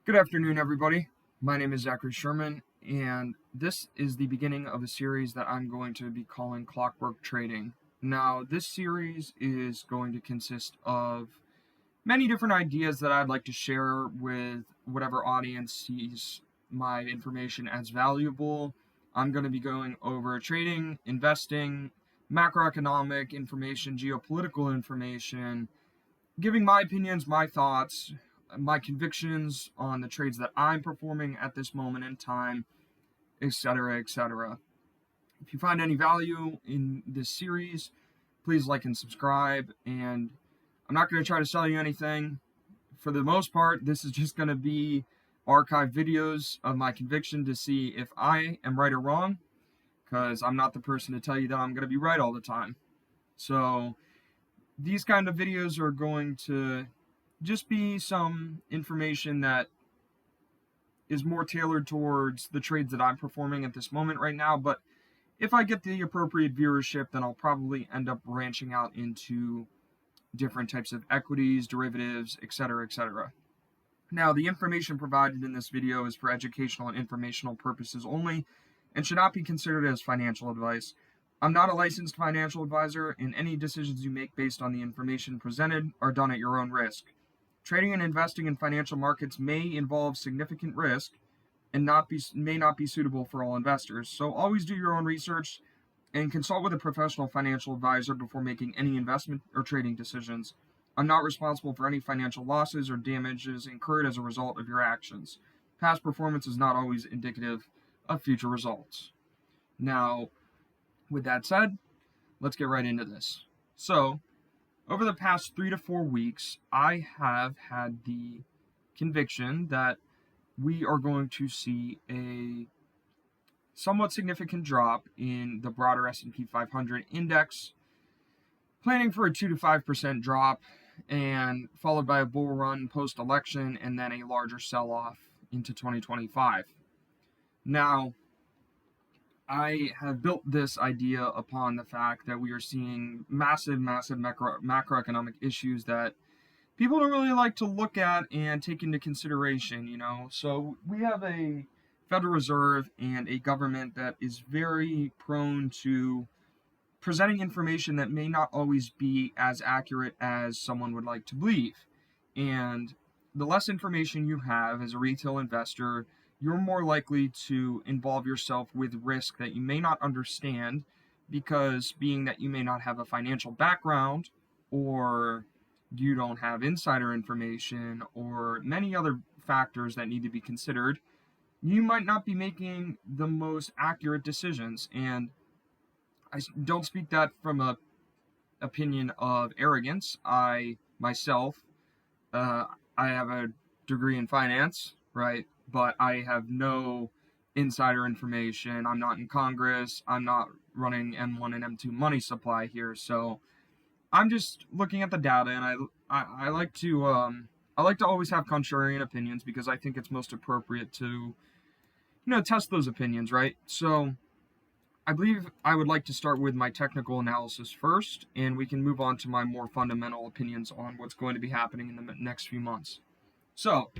Good afternoon, everybody. My name is Zachary Sherman, and this is the beginning of a series that I'm going to be calling ClockWork Trading. Now, this series is going to consist of many different ideas that I'd like to share with whatever audience sees my information as valuable. I'm going to be going over trading, investing, macroeconomic information, geopolitical information, giving my opinions, my thoughts, my convictions on the trades that I'm performing at this moment in time, etc., etc. If you find any value in this series, please like and subscribe. And I'm not going to try to sell you anything. For the most part, this is just going to be archived videos of my conviction to see if I am right or wrong, because I'm not the person to tell you that I'm going to be right all the time. So these kind of videos are going to just be some information that is more tailored towards the trades that I'm performing at this moment right now. But if I get the appropriate viewership, then I'll probably end up branching out into different types of equities, derivatives, etc., etc. Now, the information provided in this video is for educational and informational purposes only and should not be considered as financial advice. I'm not a licensed financial advisor, and any decisions you make based on the information presented are done at your own risk. Trading and investing in financial markets may involve significant risk and may not be suitable for all investors. So always do your own research and consult with a professional financial advisor before making any investment or trading decisions. I'm not responsible for any financial losses or damages incurred as a result of your actions. Past performance is not always indicative of future results. Now, with that said, let's get right into this. So, over the past 3 to 4 weeks, I have had the conviction that we are going to see a somewhat significant drop in the broader S&P 500 index, planning for a 2 to 5% drop, and followed by a bull run post-election and then a larger sell-off into 2025. Now, I have built this idea upon the fact that we are seeing massive macroeconomic issues that people don't really like to look at and take into consideration, So we have a Federal Reserve and a government that is very prone to presenting information that may not always be as accurate as someone would like to believe. And the less information you have as a retail investor, you're more likely to involve yourself with risk that you may not understand, because being that you may not have a financial background, or you don't have insider information, or many other factors that need to be considered, you might not be making the most accurate decisions. And I don't speak that from a opinion of arrogance. I myself, I have a degree in finance, right? But I have no insider information. I'm not in Congress. I'm not running M1 and M2 money supply here. So I'm just looking at the data, and I like to always have contrarian opinions, because I think it's most appropriate to test those opinions, right? So I believe I would like to start with my technical analysis first, and we can move on to my more fundamental opinions on what's going to be happening in the next few months. So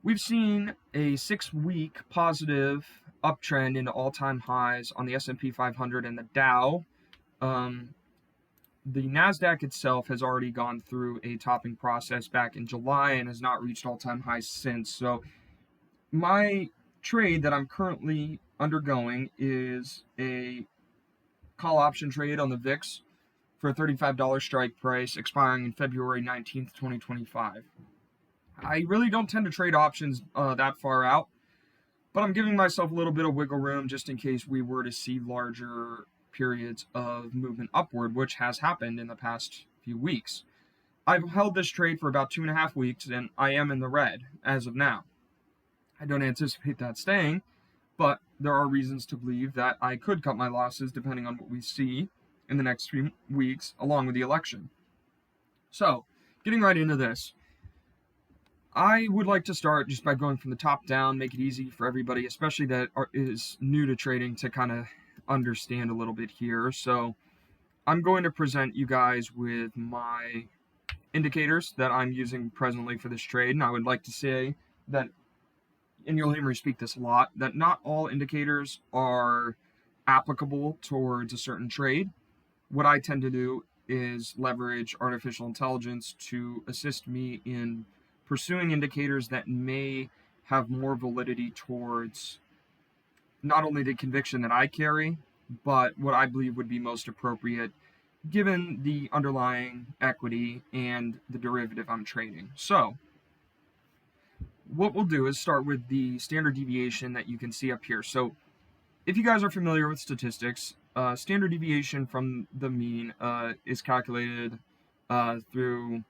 we've seen a 6-week positive uptrend into all-time highs on the S&P 500 and the Dow. The NASDAQ itself has already gone through a topping process back in July and has not reached all-time highs since. So my trade that I'm currently undergoing is a call option trade on the VIX for a $35 strike price expiring in February 19th, 2025. I really don't tend to trade options that far out, but I'm giving myself a little bit of wiggle room just in case we were to see larger periods of movement upward, which has happened in the past few weeks. I've held this trade for about 2.5 weeks, and I am in the red as of now. I don't anticipate that staying, but there are reasons to believe that I could cut my losses depending on what we see in the next few weeks, along with the election. So, getting right into this, I would like to start just by going from the top down, make it easy for everybody, especially that is new to trading, to kind of understand a little bit here. So I'm going to present you guys with my indicators that I'm using presently for this trade, and I would like to say that and you'll hear me speak this a lot, that not all indicators are applicable towards a certain trade. What I tend to do is leverage artificial intelligence to assist me in pursuing indicators that may have more validity towards not only the conviction that I carry, but what I believe would be most appropriate given the underlying equity and the derivative I'm trading. So what we'll do is start with the standard deviation that you can see up here. So if you guys are familiar with statistics, standard deviation from the mean is calculated through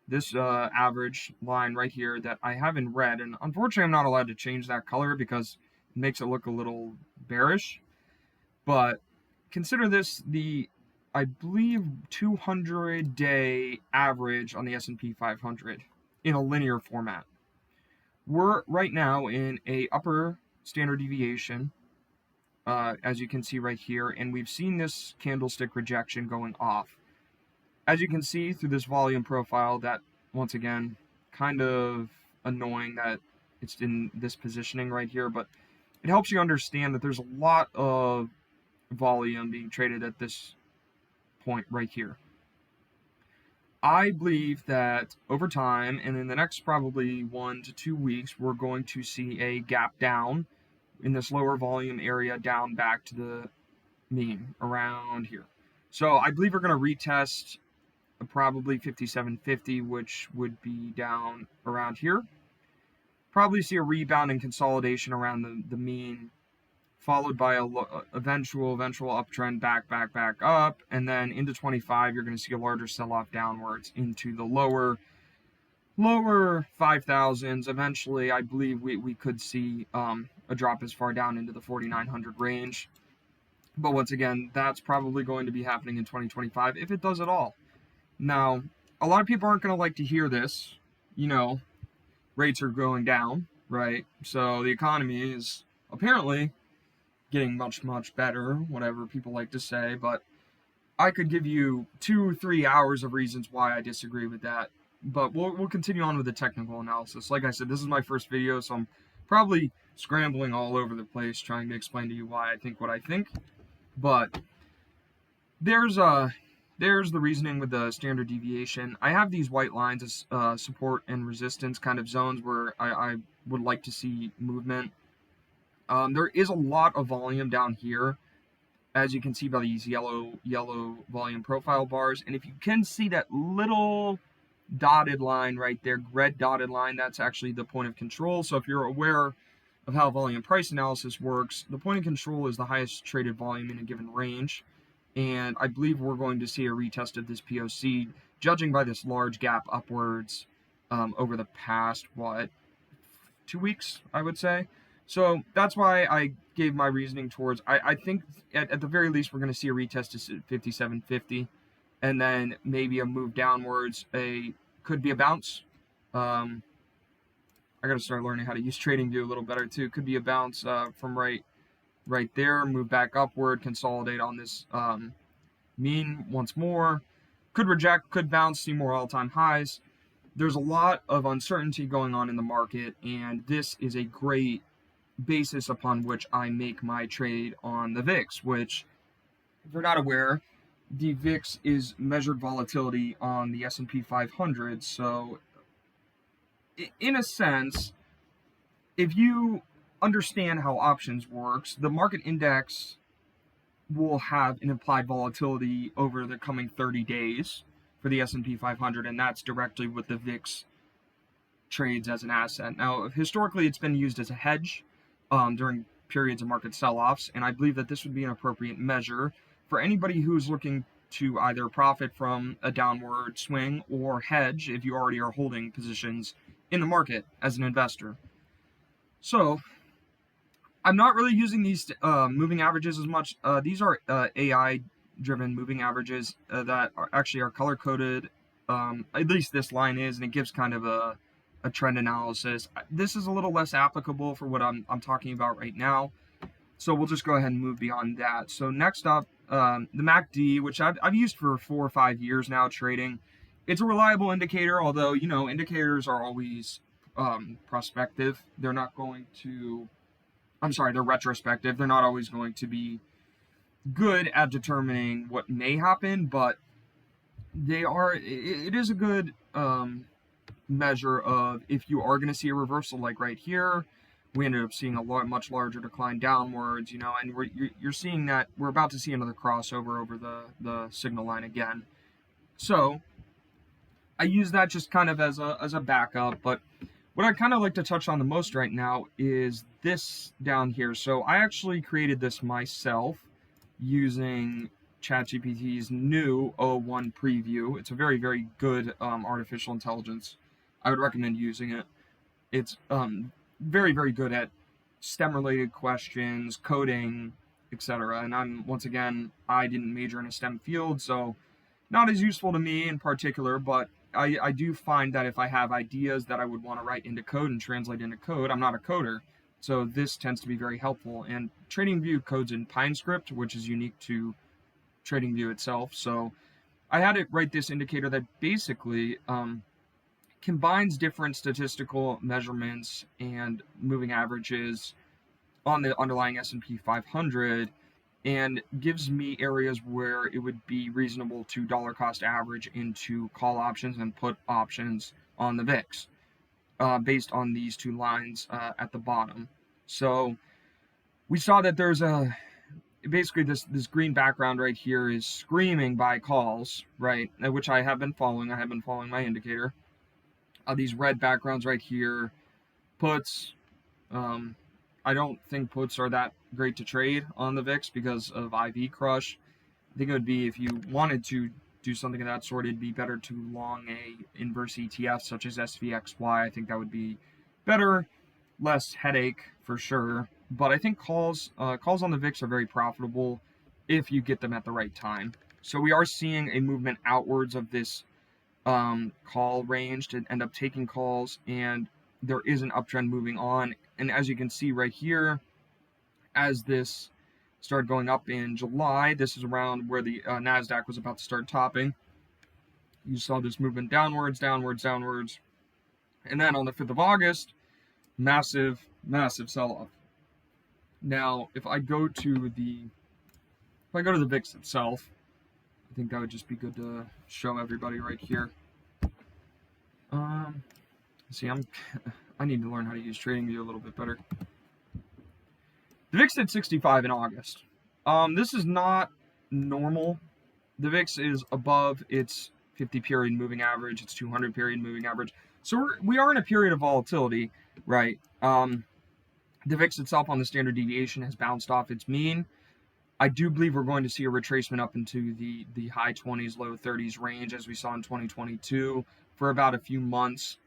this average line right here that I have in red, and unfortunately I'm not allowed to change that color because it makes it look a little bearish. But consider this the, I believe, 200-day average on the S&P 500 in a linear format. We're right now in a upper standard deviation, as you can see right here, and we've seen this candlestick rejection going off. As you can see through this volume profile, that, once again, kind of annoying that it's in this positioning right here, but it helps you understand that there's a lot of volume being traded at this point right here. I believe that over time, and in the next probably 1 to 2 weeks, we're going to see a gap down in this lower volume area down back to the mean around here. So I believe we're going to retest probably 57.50, which would be down around here. Probably see a rebound and consolidation around the mean, followed by a eventual uptrend back up, and then into 25 you're going to see a larger sell-off downwards into the lower 5,000s. Eventually I believe we could see a drop as far down into the 4,900 range, but once again that's probably going to be happening in 2025 if it does at all. Now a lot of people aren't going to like to hear this, rates are going down, right? So the economy is apparently getting much better, whatever people like to say, but I could give you 2 or 3 hours of reasons why I disagree with that, but we'll continue on with the technical analysis. Like I said, this is my first video, so I'm probably scrambling all over the place trying to explain to you why I think what I think, but there's the reasoning with the standard deviation. I have these white lines as support and resistance kind of zones where I would like to see movement. There is a lot of volume down here, as you can see by these yellow volume profile bars. And if you can see that little dotted line right there, red dotted line, that's actually the point of control. So if you're aware of how volume price analysis works, the point of control is the highest traded volume in a given range. And I believe we're going to see a retest of this POC, judging by this large gap upwards over the past, 2 weeks, I would say. So that's why I gave my reasoning towards, I think at the very least we're going to see a retest to 57.50, and then maybe a move downwards, could be a bounce. I got to start learning how to use TradingView a little better too. Could be a bounce from right there, move back upward, consolidate on this mean once more. Could reject, could bounce, see more all-time highs. There's a lot of uncertainty going on in the market, and this is a great basis upon which I make my trade on the VIX, which, if you're not aware, the VIX is measured volatility on the S&P 500. So in a sense, if you understand how options works, the market index will have an implied volatility over the coming 30 days for the S&P 500, and that's directly what the VIX trades as an asset. Now, historically, it's been used as a hedge during periods of market sell-offs, and I believe that this would be an appropriate measure for anybody who's looking to either profit from a downward swing or hedge if you already are holding positions in the market as an investor. So I'm not really using these moving averages as much. These are AI-driven moving averages that are color-coded. At least this line is, and it gives kind of a trend analysis. This is a little less applicable for what I'm talking about right now, so we'll just go ahead and move beyond that. So next up, the MACD, which I've used for 4 or 5 years now trading. It's a reliable indicator, although indicators are always prospective. They're not going to, I'm sorry, they're retrospective. They're not always going to be good at determining what may happen, but it is a good measure of if you are going to see a reversal, like right here. We ended up seeing a much larger decline downwards, and you're seeing that we're about to see another crossover over the signal line again. So I use that just kind of as a backup, but what I kind of like to touch on the most right now is this down here. So I actually created this myself using ChatGPT's new O1 preview. It's a very, very good artificial intelligence. I would recommend using it. It's very, very good at STEM-related questions, coding, etc. And once again, I didn't major in a STEM field, so not as useful to me in particular, but I do find that if I have ideas that I would want to write into code and translate into code, I'm not a coder, so this tends to be very helpful. And TradingView codes in PineScript, which is unique to TradingView itself. So I had it write this indicator that basically combines different statistical measurements and moving averages on the underlying S&P 500 and gives me areas where it would be reasonable to dollar cost average into call options and put options on the VIX based on these two lines at the bottom. So we saw that there's basically this green background right here is screaming buy calls, right, which I have been following. I have been following my indicator. These red backgrounds right here, puts. I don't think puts are that great to trade on the VIX because of IV crush. I think it would be, if you wanted to do something of that sort, it'd be better to long a inverse ETF such as SVXY. I think that would be better, less headache for sure. But I think calls on the VIX are very profitable if you get them at the right time. So we are seeing a movement outwards of this call range to end up taking calls, and there is an uptrend moving on. And as you can see right here, as this started going up in July, this is around where the NASDAQ was about to start topping. You saw this movement downwards, downwards, downwards. And then on the 5th of August, massive, massive sell-off. Now, if I go to the VIX itself, I think that would just be good to show everybody right here. See, I need to learn how to use TradingView a little bit better. The VIX hit 65 in August. This is not normal. The VIX is above its 50 period moving average, its 200 period moving average. So we are in a period of volatility, right? The VIX itself on the standard deviation has bounced off its mean. I do believe we're going to see a retracement up into the high 20s, low 30s range as we saw in 2022 for about a few months.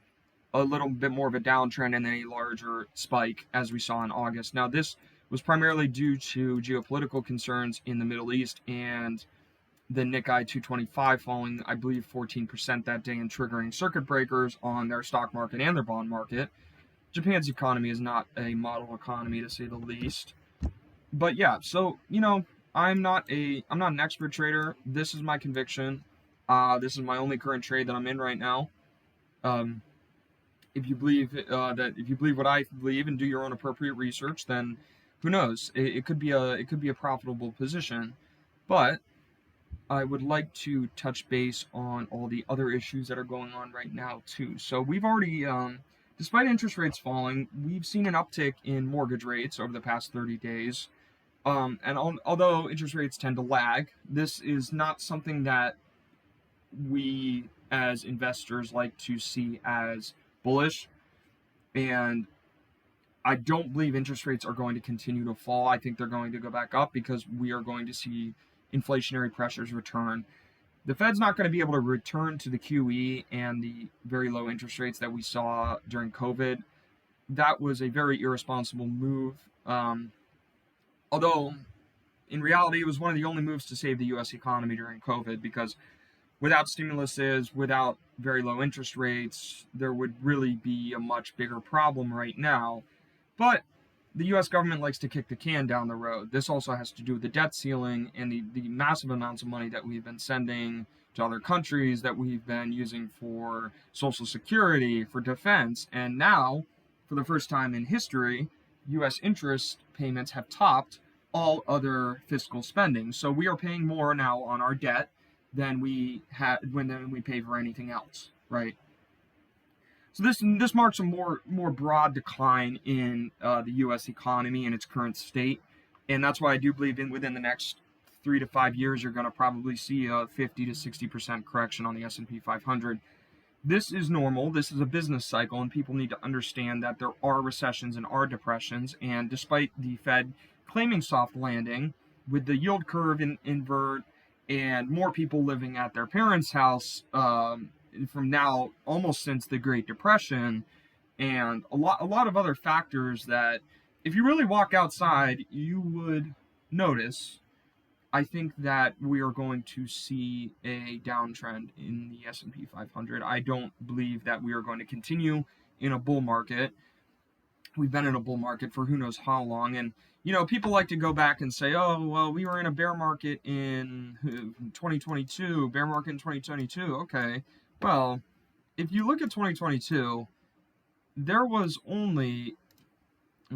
A little bit more of a downtrend and then a larger spike as we saw in August. Now, this was primarily due to geopolitical concerns in the Middle East and the Nikkei 225 falling, I believe, 14% that day and triggering circuit breakers on their stock market and their bond market. Japan's economy is not a model economy, to say the least. But yeah, so, I'm not an expert trader. This is my conviction. This is my only current trade that I'm in right now. If you believe what I believe and do your own appropriate research, then who knows? It could be a profitable position. But I would like to touch base on all the other issues that are going on right now too. So we've already, despite interest rates falling, we've seen an uptick in mortgage rates over the past 30 days. Although interest rates tend to lag, this is not something that we as investors like to see as bullish, and I don't believe interest rates are going to continue to fall. I think they're going to go back up because we are going to see inflationary pressures return. The Fed's not going to be able to return to the QE and the very low interest rates that we saw during COVID. That was a very irresponsible move. Although, in reality, it was one of the only moves to save the U.S. economy during COVID, because without stimuluses, without very low interest rates, there would really be a much bigger problem right now. But the U.S. government likes to kick the can down the road. This also has to do with the debt ceiling and the massive amounts of money that we've been sending to other countries, that we've been using for Social Security, for defense, and now, for the first time in history, U.S. interest payments have topped all other fiscal spending. So we are paying more now on our debt than we pay for anything else, right? So this marks a more broad decline in the U.S. economy in its current state, and that's why I do believe within the next 3 to 5 years you're going to probably see a 50 to 60% correction on the S&P 500. This is normal. This is a business cycle, and people need to understand that there are recessions and are depressions. And despite the Fed claiming soft landing, with the yield curve invert and more people living at their parents' house from now almost since the Great Depression, and a lot of other factors that, if you really walk outside, you would notice. I think that we are going to see a downtrend in the S&P 500. I don't believe that we are going to continue in a bull market. We've been in a bull market for who knows how long, and people like to go back and say, oh, well, we were in a bear market in 2022, bear market in 2022. Okay, well, if you look at 2022, there was only I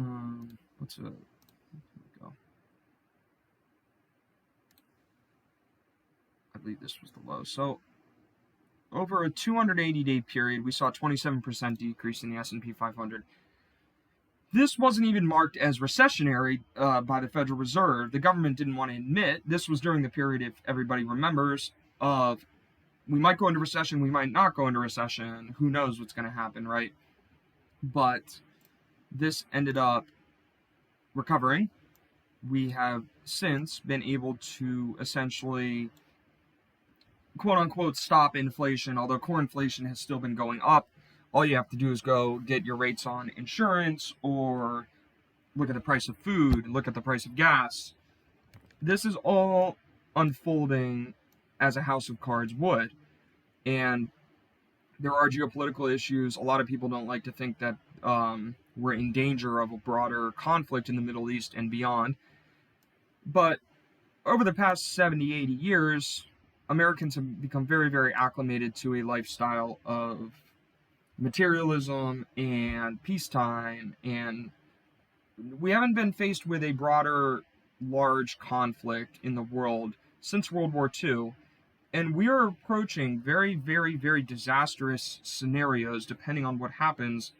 believe this was the low. So over a 280-day period, we saw a 27% decrease in the S&P 500. This wasn't even marked as recessionary by the Federal Reserve. The government didn't want to admit. This was during the period, if everybody remembers, of we might go into recession, we might not go into recession. Who knows what's going to happen, right? But this ended up recovering. We have since been able to essentially, quote unquote, stop inflation, although core inflation has still been going up. All you have to do is go get your rates on insurance, or look at the price of food, look at the price of gas. This is all unfolding as a house of cards would. And there are geopolitical issues. A lot of people don't like to think that we're in danger of a broader conflict in the Middle East and beyond. But over the past 70, 80 years, Americans have become very, very acclimated to a lifestyle of materialism and peacetime, and we haven't been faced with a broader, large conflict in the world since World War II, and we are approaching very, very, very disastrous scenarios depending on what happens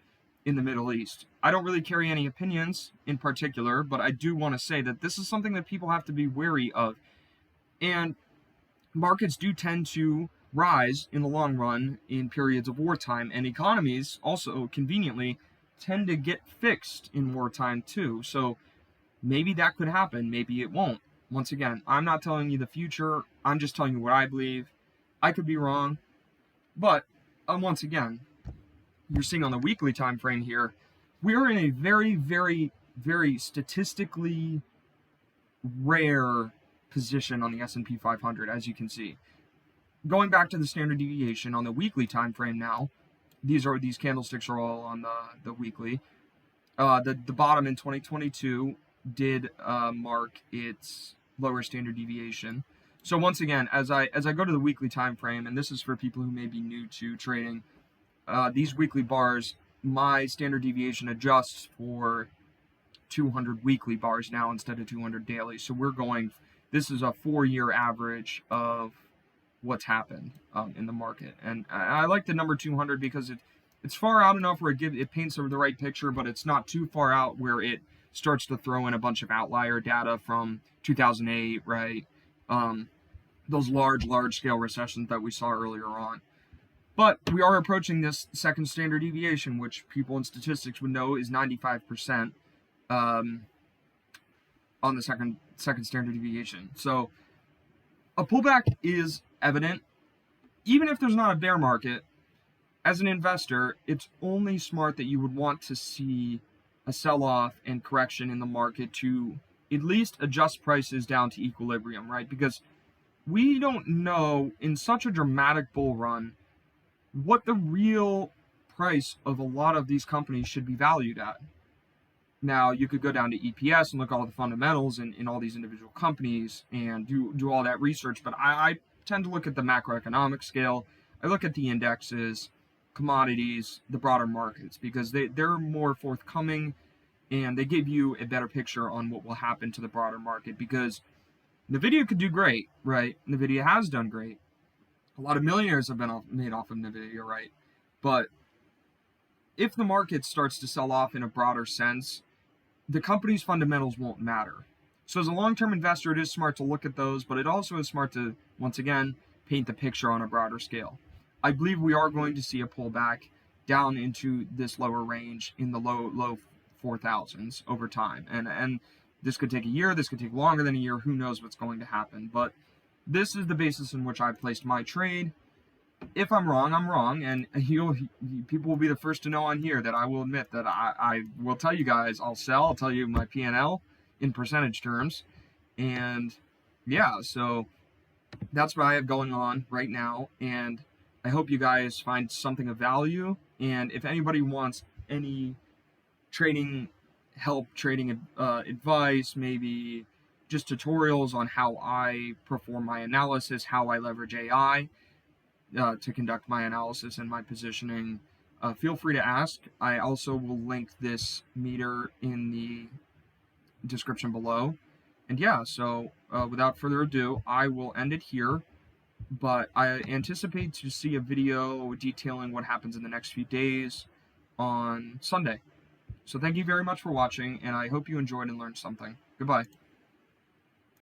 in the Middle East. I don't really carry any opinions in particular, but I do want to say that this is something that people have to be wary of, and markets do tend to rise in the long run in periods of wartime, and economies also conveniently tend to get fixed in wartime too. So maybe that could happen, maybe it won't. Once again, I'm not telling you the future, I'm just telling you what I believe. I could be wrong, but once again, you're seeing on the weekly time frame here, we're in a very, very, very statistically rare position on the S&P 500, as you can see. Going back to the standard deviation on the weekly time frame now, these candlesticks are all on the weekly. The bottom in 2022 did mark its lower standard deviation. So once again, as I go to the weekly time frame, and this is for people who may be new to trading, these weekly bars, my standard deviation adjusts for 200 weekly bars now instead of 200 daily. So this is a 4-year average of what's happened in the market, and I like the number 200 because it's far out enough where it paints the right picture, but it's not too far out where it starts to throw in a bunch of outlier data from 2008, right? Those large scale recessions that we saw earlier on. But we are approaching this second standard deviation, which people in statistics would know is 95% on the second standard deviation. So a pullback is evident. Even if there's not a bear market, as an investor, it's only smart that you would want to see a sell-off and correction in the market to at least adjust prices down to equilibrium, right? Because we don't know in such a dramatic bull run what the real price of a lot of these companies should be valued at. Now, you could go down to EPS and look at all the fundamentals in all these individual companies and do all that research, but I tend to look at the macroeconomic scale. I look at the indexes, commodities, the broader markets, because they're more forthcoming and they give you a better picture on what will happen to the broader market, because NVIDIA could do great, right? NVIDIA has done great. A lot of millionaires have been made off of NVIDIA, right? But if the market starts to sell off in a broader sense, the company's fundamentals won't matter. So as a long-term investor, it is smart to look at those, but it also is smart to, once again, paint the picture on a broader scale. I believe we are going to see a pullback down into this lower range in the low 4,000s over time. And this could take a year, this could take longer than a year, who knows what's going to happen. But this is the basis in which I placed my trade. If I'm wrong, I'm wrong, and people will be the first to know on here that I will admit that I will tell you guys I'll sell. I'll tell you my P&L in percentage terms, and yeah, so that's what I have going on right now, and I hope you guys find something of value. And if anybody wants any trading help, trading advice, maybe just tutorials on how I perform my analysis, how I leverage AI to conduct my analysis and my positioning, feel free to ask. I also will link this meter in the description below. And yeah, so without further ado, I will end it here. But I anticipate to see a video detailing what happens in the next few days on Sunday. So thank you very much for watching, and I hope you enjoyed and learned something. Goodbye.